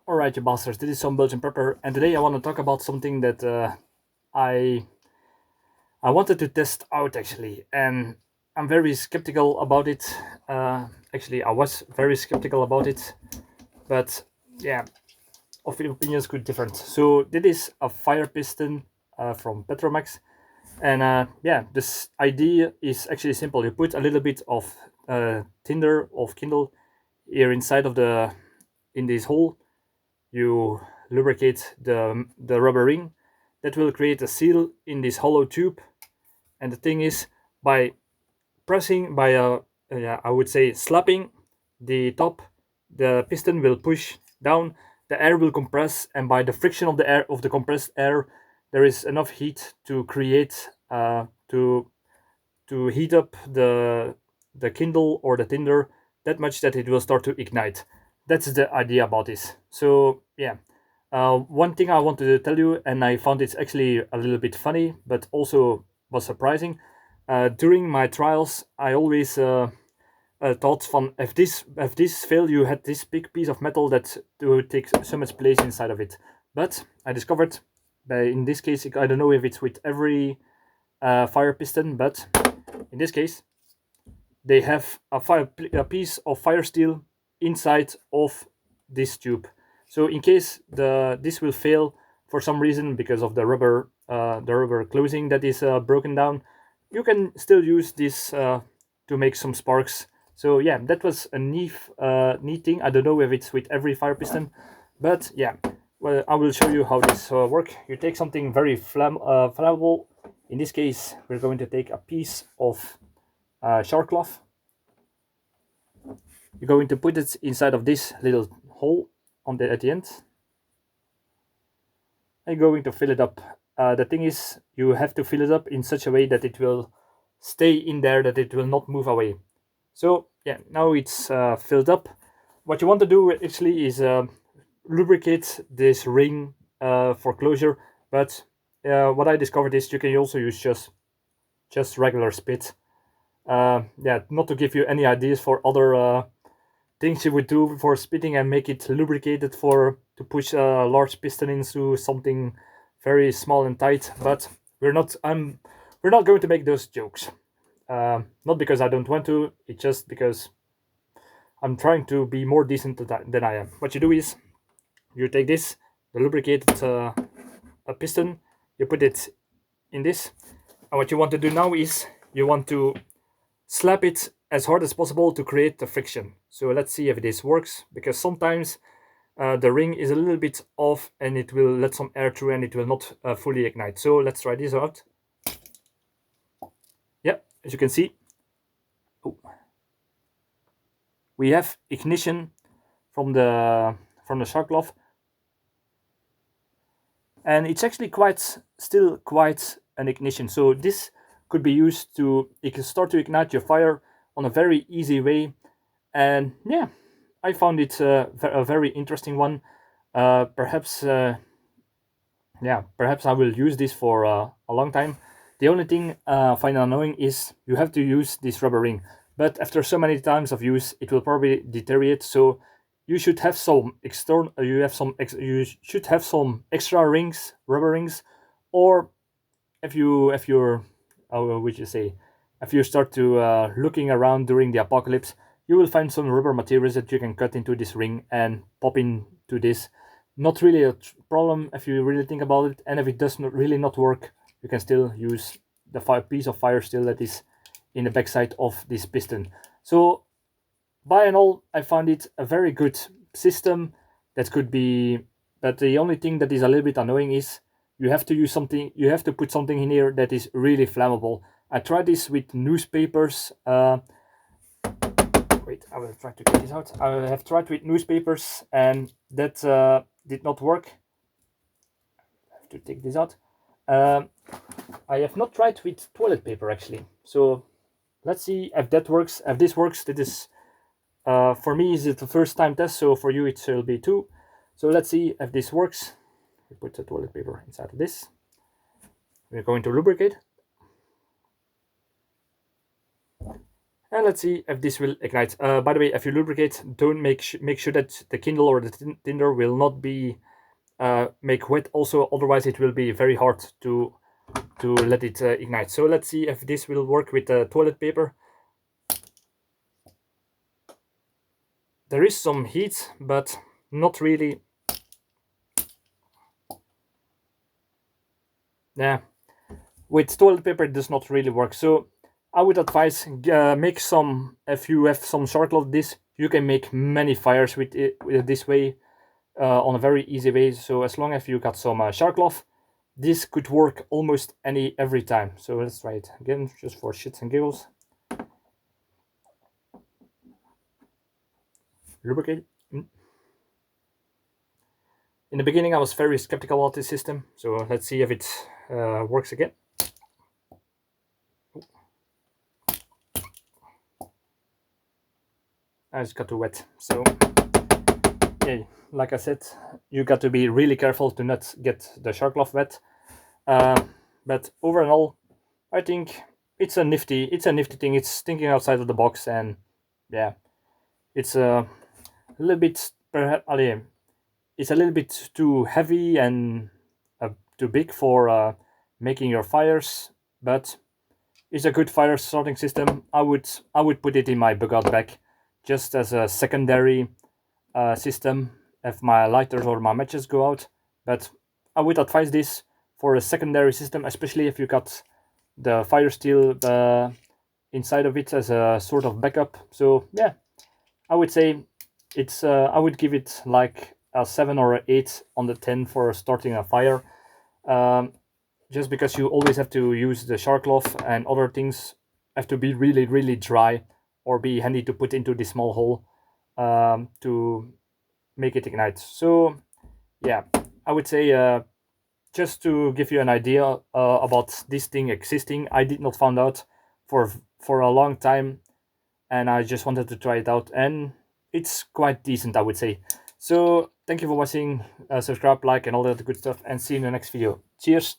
Alright, you bastards, this is Some-Belgian-prepper, and today I want to talk about something that I I wanted to test out actually, and I'm very skeptical about it. Actually, I was very skeptical about it, but yeah, opinions could different. So this is a fire piston from Petromax, and yeah, this idea is actually simple. You put a little bit of tinder of Kindle here inside of the in this hole. You lubricate the rubber ring that will create a seal in this hollow tube. And the thing is, by pressing, by yeah, I would say slapping the top, the piston will push down, the air will compress, and by the friction of the air, of the compressed air, there is enough heat to create to heat up the Kindle or the tinder that much that it will start to ignite. That's the idea about this. So yeah, one thing I wanted to tell you, and I found it's actually a little bit funny, but also was surprising. During my trials, I always thought from if this failed, you had this big piece of metal that would take so much place inside of it. But I discovered, in this case, I don't know if it's with every fire piston, but in this case, they have a piece of fire steel inside of this tube. So in case this will fail for some reason because of the rubber closing that is broken down, you can still use this to make some sparks. So yeah, that was a neat thing. I don't know if it's with every fire piston, but yeah, well, I will show you how this work. You take something very flammable. In this case, we're going to take a piece of shark cloth. You're going to put it inside of this little hole at the end. And you're going to fill it up. The thing is, you have to fill it up in such a way that it will stay in there, that it will not move away. So yeah, now it's filled up. What you want to do actually is lubricate this ring for closure. But what I discovered is you can also use just regular spit. Yeah, not to give you any ideas for other things you would do for spitting and make it lubricated for to push a large piston into something very small and tight. But we're not going to make those jokes. Not because I don't want to. It's just because I'm trying to be more decent than I am. What you do is you take this, the lubricated a piston, you put it in this, and what you want to do now is you want to slap it as hard as possible to create the friction. So let's see if this works, because sometimes the ring is a little bit off and it will let some air through and it will not fully ignite. So let's try this out. Yeah, as you can see, we have ignition from the shark cloth, and it's actually still quite an ignition. So this could be used to, you can start to ignite your fire on a very easy way. And yeah, I found it a very interesting one. Perhaps yeah, perhaps I will use this for a long time. The only thing I find annoying is you have to use this rubber ring, but after so many times of use, it will probably deteriorate. So you should have some external. You should have some extra rings, rubber rings, or if you're how would you say, if you start to looking around during the apocalypse, you will find some rubber materials that you can cut into this ring and pop into this. Not really a problem if you really think about it, and if it does not really not work, you can still use the piece of fire steel that is in the backside of this piston. So by and all, I found it a very good system that could be, but the only thing that is a little bit annoying is you have to use something, you have to put something in here that is really flammable. I tried this with newspapers. Wait, I will try to get this out. I have tried with newspapers and that did not work. I have to take this out. I have not tried with toilet paper actually. So let's see if that works. If this works, that is for me is it the first time test, so for you it will be too. So let's see if this works. We put the toilet paper inside of this. We're going to lubricate. And let's see if this will ignite. By the way, if you lubricate, don't make sure that the Kindle or the tinder will not be make wet. Also, otherwise it will be very hard to let it ignite. So let's see if this will work with toilet paper. There is some heat, but not really. Yeah, with toilet paper it does not really work. So I would advise make some. If you have some short of this, you can make many fires with it this way on a very easy way. So as long as you got some shark cloth, this could work almost every time. So let's try it again, just for shits and giggles. Lubricate. In the beginning, I was very skeptical of this system. So let's see if it works again. I just got too wet. So yeah, like I said, you got to be really careful to not get the shark cloth wet. But overall, I think it's a nifty thing. It's thinking outside of the box, and yeah, it's a little bit perhaps it's a little bit too heavy and too big for making your fires, but it's a good fire starting system. I would put it in my bug out bag just as a secondary system if my lighters or my matches go out. But I would advise this for a secondary system, especially if you got the fire steel inside of it as a sort of backup. So yeah, I would say it's I would give it like a 7 or a 8 on the 10 for starting a fire. Just because you always have to use the shark cloth and other things have to be really dry or be handy to put into the small hole to make it ignite. So yeah, I would say just to give you an idea about this thing existing, I did not find out for a long time, and I just wanted to try it out, and it's quite decent, I would say. So thank you for watching. Subscribe, like, and all that good stuff, and see you in the next video. Cheers.